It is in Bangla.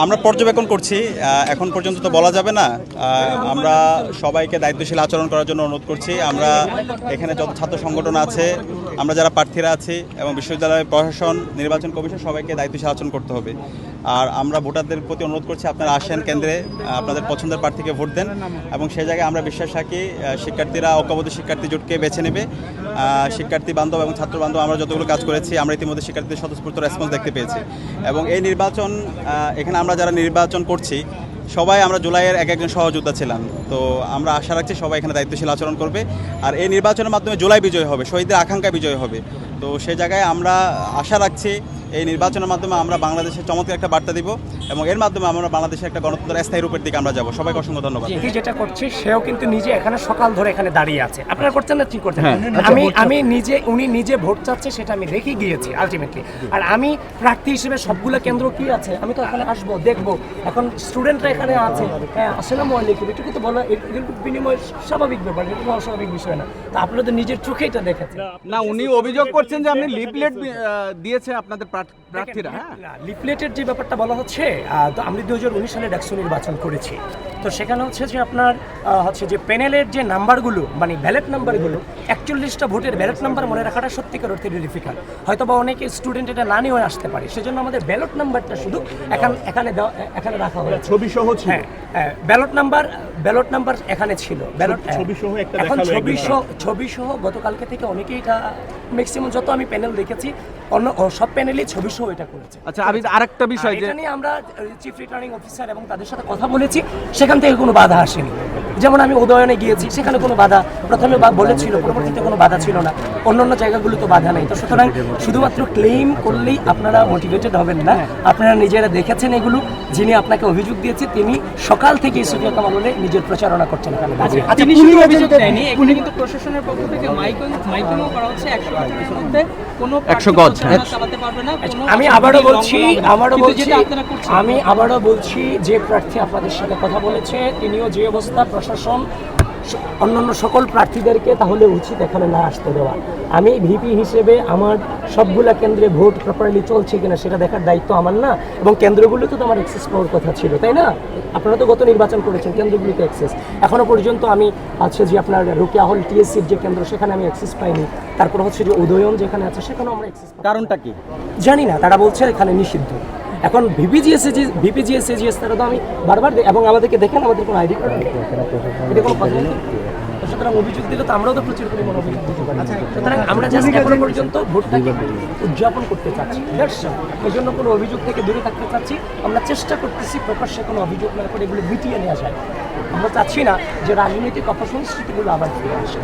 আমরা পর্যবেক্ষণ করছি, এখন পর্যন্ত তো বলা যাবে না। আমরা সবাইকে দায়িত্বশীল আচরণ করার জন্য অনুরোধ করছি। আমরা এখানে যত ছাত্র সংগঠন আছে, আমরা যারা প্রার্থীরা আছি এবং বিশ্ববিদ্যালয়ের প্রশাসন, নির্বাচন কমিশন, সবাইকে দায়িত্বশীল আচরণ করতে হবে। আর আমরা ভোটারদের প্রতি অনুরোধ করছি, আপনারা আসেন কেন্দ্রে, আপনাদের পছন্দের প্রার্থীকে ভোট দেন এবং সেই জায়গায় আমরা বিশ্বাস রাখি শিক্ষার্থীরা ঐক্যবদ্ধ শিক্ষার্থী জোটকে বেছে নেবে। শিক্ষার্থী বান্ধব এবং ছাত্র বান্ধব আমরা যতগুলো কাজ করেছি, আমরা ইতিমধ্যে শিক্ষার্থীদের স্বতঃস্ফূর্ত রেসপন্স দেখতে পেয়েছি। এবং এই নির্বাচন, এখানে আমরা যারা নির্বাচন করছি সবাই আমরা জুলাইয়ের একজন সহযোদ্ধা ছিলাম। তো আমরা আশা রাখছি সবাই এখানে দায়িত্বশীল আচরণ করবে। আর এই নির্বাচনের মাধ্যমে জুলাই বিজয় হবে, শহীদদের আকাঙ্ক্ষা বিজয় হবে। তো সেই জায়গায় আমরা আশা রাখছি এই নির্বাচনের মাধ্যমে আমরা বাংলাদেশের চমৎকার একটা বার্তা দিব এবং এর মাধ্যমে আমরা বাংলাদেশের একটা গণতন্ত্রের স্থায়ী রূপের দিকে আমরা যাব। সবাইকে অসংখ্য ধন্যবাদ। যেটা করছে সেও কিন্তু নিজে এখানে সকাল ধরে এখানে দাঁড়িয়ে আছে। আপনারা করছেন না, ঠিক করছেন। আমি নিজে, উনি নিজে ভোট চাচ্ছে সেটা আমি রেখে গিয়েছি আলটিমেটলি। আর আমি প্রার্থী হিসেবে সবগুলো কেন্দ্র কি আছে আমি তো এখানে আসবো, দেখবো। এখন স্টুডেন্টরা এখানে আছে, হ্যাঁ আসসালামু আলাইকুম, এটুকু তো বলা, এটুকু বিনিময় স্বাভাবিক ব্যাপার, এটা কোনো অস্বাভাবিক বিষয় না। তো আপনারা তো নিজের চোখে এটা দেখেছেন না। উনি অভিযোগ করছেন যে আপনি লিফলেট দিয়েছে আপনাদের প্রার্থীরা। হ্যাঁ, লিফলেটের যে ব্যাপারটা বলা হচ্ছে, তো আমি 2019 সালে ডাকসু নির্বাচন করেছি। তো সেখানে হচ্ছে যে আপনার হচ্ছে যে প্যানেলের যে নাম্বারগুলো, মানে ব্যালট নাম্বারগুলো, 41টা ভোটের ব্যালট নাম্বার মনে রাখাটা সত্যিকার অর্থে ডিফিকাল্ট। হয়তো বা অনেকে স্টুডেন্ট এটা না নিয়েও আসতে পারে, সেজন্য আমাদের ব্যালট নাম্বারটা শুধু এখানে রাখা হয়েছে, ছবি সহ ছিল। হ্যাঁ, ব্যালট নাম্বার এখানে ছিল। ব্যালট এখন ছবি সহ গতকালকে থেকে অনেকেই এটা, ম্যাক্সিমাম যত আমি প্যানেল দেখেছি অন্য সব প্যানেলই ছবি সহ এটা করেছে। আচ্ছা, আমি আরেকটা বিষয়, যে আমরা চিফ রিটার্নিং অফিসার এবং তাদের সাথে কথা বলেছি, সেখান থেকে কোনো বাধা আসেনি। যেমন আমি উদয়নে গিয়েছি, সেখানে কোনো বাধা প্রথমে বলেছিল, পরবর্তীতে কোনো বাধা ছিল না। অন্যান্য জায়গাগুলো তো বাধা নেই। তো সুতরাং শুধুমাত্র ক্লেম করলেই আপনারা মোটিভেটেড হবেন না। আপনারা নিজেরা দেখেছেন এগুলো। যিনি আপনাকে অভিযোগ দিয়েছে তিনি সকাল থেকে সুফিয়া কামাল বলে নিজের প্রচারণা করছেন এখানে। তিনি শুধু অভিযোগ দেয়নি, এখানে কিন্তু প্রশাসনের পক্ষ থেকে মাইকিংও করা হচ্ছে 100 গজের মধ্যে কোনো 100 গজ চালাতে পারবে না। আমি আবারও বলছি যে প্রার্থী আপনাদের সাথে কথা বলেছে তিনিও যে অবস্থা, প্রশাসন অন্যান্য সকল প্রার্থীদেরকে তাহলে উচিত এখানে না আসতে দেওয়া। আমি ভিপি হিসেবে আমার সবগুলা কেন্দ্রে ভোট প্রপারলি চলছে কিনা সেটা দেখার দায়িত্ব আমার না। এবং কেন্দ্রগুলোতে তো আমার অ্যাক্সেস পাওয়ার কথা ছিল, তাই না? আপনারা তো গত নির্বাচন করেছেন, কেন্দ্রগুলিতে অ্যাক্সেস এখনও পর্যন্ত আমি আছে যে আপনার রোকেয়া হল টিএসসির যে কেন্দ্র, সেখানে আমি অ্যাক্সেস পাইনি। তারপর হচ্ছে যে উদয়ন যেখানে আছে সেখানেও আমরা অ্যাক্সেস পাই। কারণটা কি জানি না, তারা বলছে এখানে নিষিদ্ধ। এখন ভিপিজিএসএজিএস তারা তো আমি বারবার, এবং আমাদেরকে দেখেন আমাদের কোনো আইডি কার্ড নেই, এটা কোনো কথা নেই। সুতরাং অভিযোগ দিলে তো আমরাও তো প্রচুর পরিমাণ অভিযোগ দিতে পারি। সুতরাং আমরা জাস্ট এখনো পর্যন্ত ভোটটাকে উদযাপন করতে চাচ্ছি, এই জন্য কোনো অভিযোগ থেকে দূরে থাকতে চাচ্ছি। আমরা চেষ্টা করতেছি প্রকাশ্যে কোনো অভিযোগ না করে এগুলো মিটিয়ে নেওয়া যায়। আমরা চাচ্ছি না যে রাজনৈতিক অপসংস্কৃতিগুলো আবার ফিরে আসে।